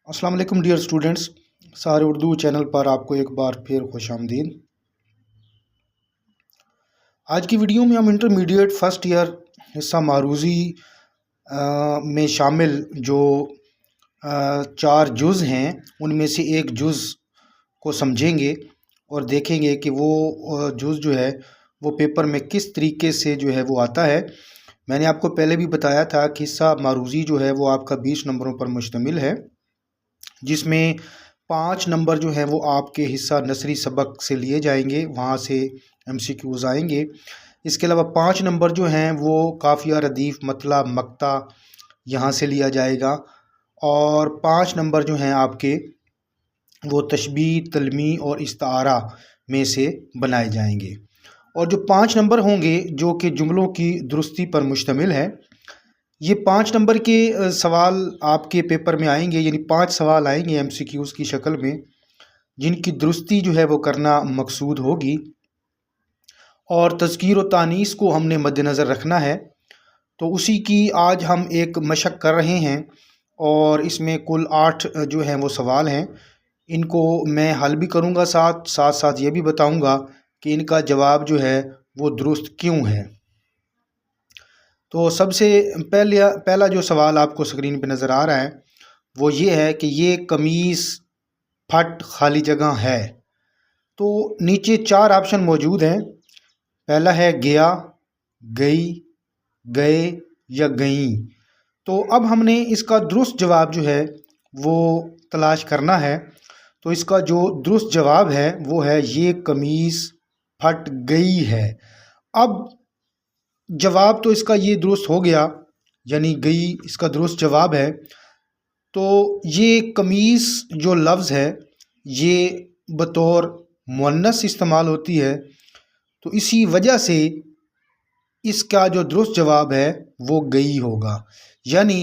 अस्सलाम वालेकुम dear students, सारे उर्दू चैनल पर आपको एक बार फिर खुश आमदीद। आज की वीडियो में हम इंटरमीडिएट फ़र्स्ट ईयर हिस्सा मारूज़ी में शामिल जो 4 जुज़ हैं उनमें से एक जुज़ को समझेंगे और देखेंगे कि वो जुज़ जो है वो पेपर में किस तरीके से जो है वो आता है। मैंने आपको पहले भी बताया था कि हिस्सा मारूज़ी जो है वो आपका 20 नंबरों पर मुश्तमिल है, जिसमें 5 नंबर जो हैं वो आपके हिस्सा नसरी सबक से लिए जाएंगे, वहाँ से MCQs आएंगे। इसके अलावा 5 नंबर जो हैं वो काफ़िया, रदीफ़, मतला, मक्ता यहाँ से लिया जाएगा और 5 नंबर जो हैं आपके वो तशबीह, तलमी और इस्तारा में से बनाए जाएंगे। और जो 5 नंबर होंगे जो कि जुमलों की दुरुस्ती पर मुश्तमिल है, ये 5 नंबर के सवाल आपके पेपर में आएंगे, यानी 5 सवाल आएंगे MCQs की शक्ल में, जिनकी दुरुस्ती जो है वो करना मकसूद होगी। और तज़कीर व तानीस को हमने मद्देनज़र रखना है, तो उसी की आज हम एक मशक कर रहे हैं और इसमें कुल 8 जो हैं वो सवाल हैं। इनको मैं हल भी करूँगा, साथ साथ ये भी बताऊँगा कि इनका जवाब जो है वो दुरुस्त क्यों है। तो सबसे पहला जो सवाल आपको स्क्रीन पे नज़र आ रहा है वो ये है कि ये कमीज़ फट खाली जगह है। तो नीचे 4 ऑप्शन मौजूद हैं। पहला है गया, गई, गए या गईं। तो अब हमने इसका दुरुस्त जवाब जो है वो तलाश करना है। तो इसका जो दुरुस्त जवाब है वो है ये कमीज़ फट गई है। अब जवाब तो इसका ये दुरुस्त हो गया, यानी गई इसका दुरुस्त जवाब है। तो ये कमीज़ जो लफ्ज़ है ये बतौर मुअन्नस इस्तेमाल होती है, तो इसी वजह से इसका जो दुरुस्त जवाब है वो गई होगा। यानी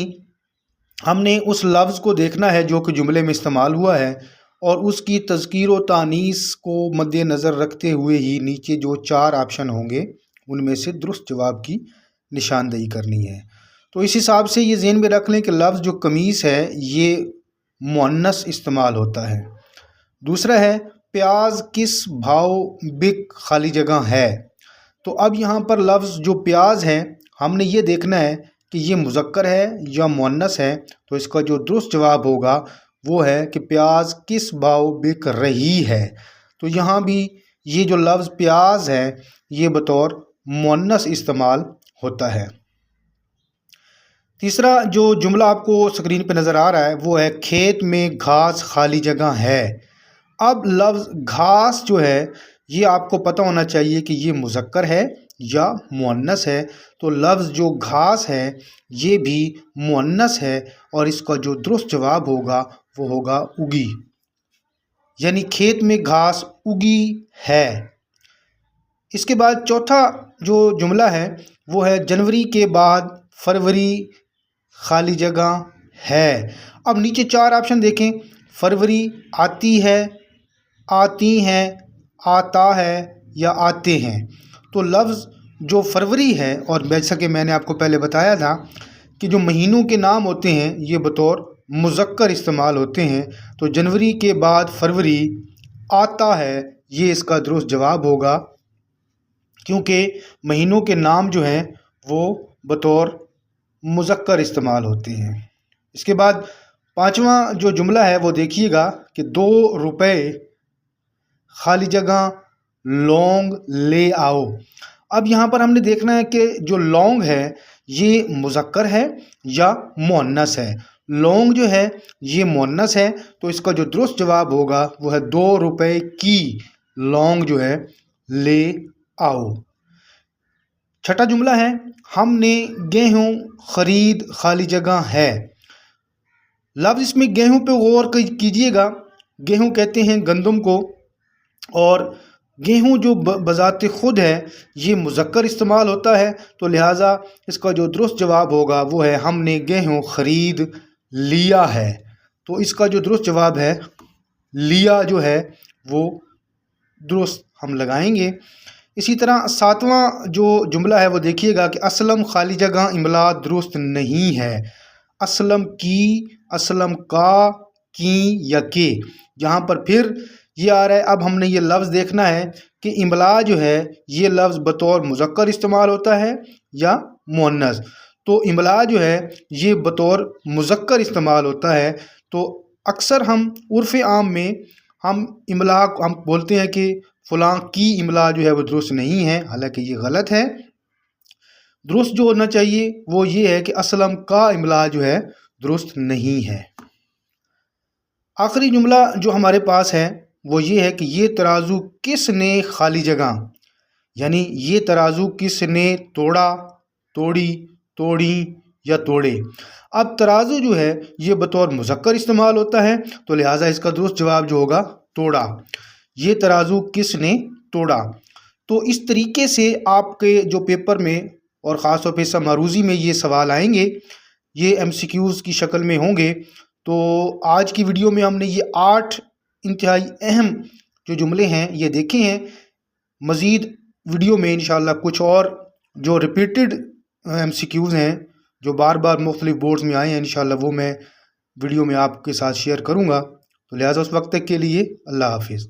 हमने उस लफ्ज़ को देखना है जो कि जुमले में इस्तेमाल हुआ है और उसकी तज़कीर व तानीस को मद्देनज़र रखते हुए ही नीचे जो 4 ऑप्शन होंगे उनमें से दुरुस्त जवाब की निशानदेही करनी है। तो इस हिसाब से ये ज़हन में रख लें कि लफ्ज़ जो कमीज़ है ये मुअन्नस इस्तेमाल होता है। दूसरा है प्याज किस भाव बिक खाली जगह है। तो अब यहाँ पर लफ्ज़ जो प्याज है हमने ये देखना है कि ये मुज़क्कर है या मुअन्नस है। तो इसका जो दुरुस्त जवाब होगा वो है कि प्याज किस भाव बिक रही है। तो यहाँ भी ये जो लफ्ज़ प्याज है ये बतौर मुअन्नस इस्तेमाल होता है। तीसरा जो जुमला आपको स्क्रीन पे नज़र आ रहा है वो है खेत में घास खाली जगह है। अब लफ्ज़ घास जो है ये आपको पता होना चाहिए कि ये मुज़क्कर है या मुअन्नस है। तो लफ्ज़ जो घास है ये भी मुअन्नस है और इसका जो दुरुस्त जवाब होगा वो होगा उगी, यानी खेत में घास उगी है। इसके बाद चौथा जो जुमला है वो है जनवरी के बाद फरवरी खाली जगह है। अब नीचे 4 ऑप्शन देखें, फरवरी आती है, आती हैं, आता है या आते हैं। तो लफ्ज़ जो फरवरी है, और जैसा कि मैंने आपको पहले बताया था कि जो महीनों के नाम होते हैं ये बतौर मुज़क्कर इस्तेमाल होते हैं, तो जनवरी के बाद फरवरी आता है ये इसका दुरुस्त जवाब होगा, क्योंकि महीनों के नाम जो हैं वो बतौर मुज़क्कर इस्तेमाल होते हैं। इसके बाद 5वां जो जुमला है वो देखिएगा कि 2 रुपए खाली जगह लौंग ले आओ। अब यहाँ पर हमने देखना है कि जो लौंग है ये मुज़क्कर है या मुअन्नस है। लौंग जो है ये मुअन्नस है, तो इसका जो दुरुस्त जवाब होगा वो है 2 रुपए की लौंग जो है ले आओ। छठा जुमला है हमने गेहूँ ख़रीद खाली जगह है। लफ्ज़ इसमें गेहूँ पे गौर कीजिएगा। गेहूँ कहते हैं गंदम को, और गेहूँ जो बज़ाते ख़ुद है ये मुज़क्कर इस्तेमाल होता है, तो लिहाजा इसका जो दुरुस्त जवाब होगा वो है हमने गेहूँ ख़रीद लिया है। तो इसका जो दुरुस्त जवाब है लिया जो है वो दुरुस्त हम लगाएंगे। इसी तरह 7वां जो जुमला है वो देखिएगा कि असलम खाली जगह इमला दुरुस्त नहीं है। असलम की, असलम का, کی یا کے، جہاں پر پھر یہ آ رہا ہے۔ اب ہم نے یہ لفظ دیکھنا ہے کہ املا جو ہے یہ لفظ بطور مذکر استعمال ہوتا ہے یا مؤنث۔ تو املا جو ہے یہ بطور مذکر استعمال ہوتا ہے، تو اکثر ہم عرف عام میں ہم املا ہم بولتے ہیں کہ فلاں کی املا جو ہے وہ درست نہیں ہے، حالانکہ یہ غلط ہے۔ درست جو ہونا چاہیے وہ یہ ہے کہ اسلم کا املا جو ہے درست نہیں ہے۔ آخری جملہ جو ہمارے پاس ہے وہ یہ ہے کہ یہ ترازو کس نے خالی جگہ، یعنی یہ ترازو کس نے توڑا، توڑی، توڑی یا توڑے۔ اب ترازو جو ہے یہ بطور مذکر استعمال ہوتا ہے، تو لہٰذا اس کا درست جواب جو ہوگا توڑا۔ یہ ترازو کس نے توڑا۔ تو اس طریقے سے آپ کے جو پیپر میں اور خاص طور پہ حصہ معروضی میں یہ سوال آئیں گے، یہ ایم سی کیوز کی شکل میں ہوں گے۔ تو آج کی ویڈیو میں ہم نے یہ 8 انتہائی اہم جو جملے ہیں یہ دیکھے ہیں۔ مزید ویڈیو میں انشاءاللہ کچھ اور جو ریپیٹڈ ایم سی کیوز ہیں جو بار بار مختلف بورڈز میں آئے ہیں، انشاءاللہ وہ میں ویڈیو میں آپ کے ساتھ شیئر کروں گا۔ تو لہٰذا اس وقت تک کے لیے اللہ حافظ۔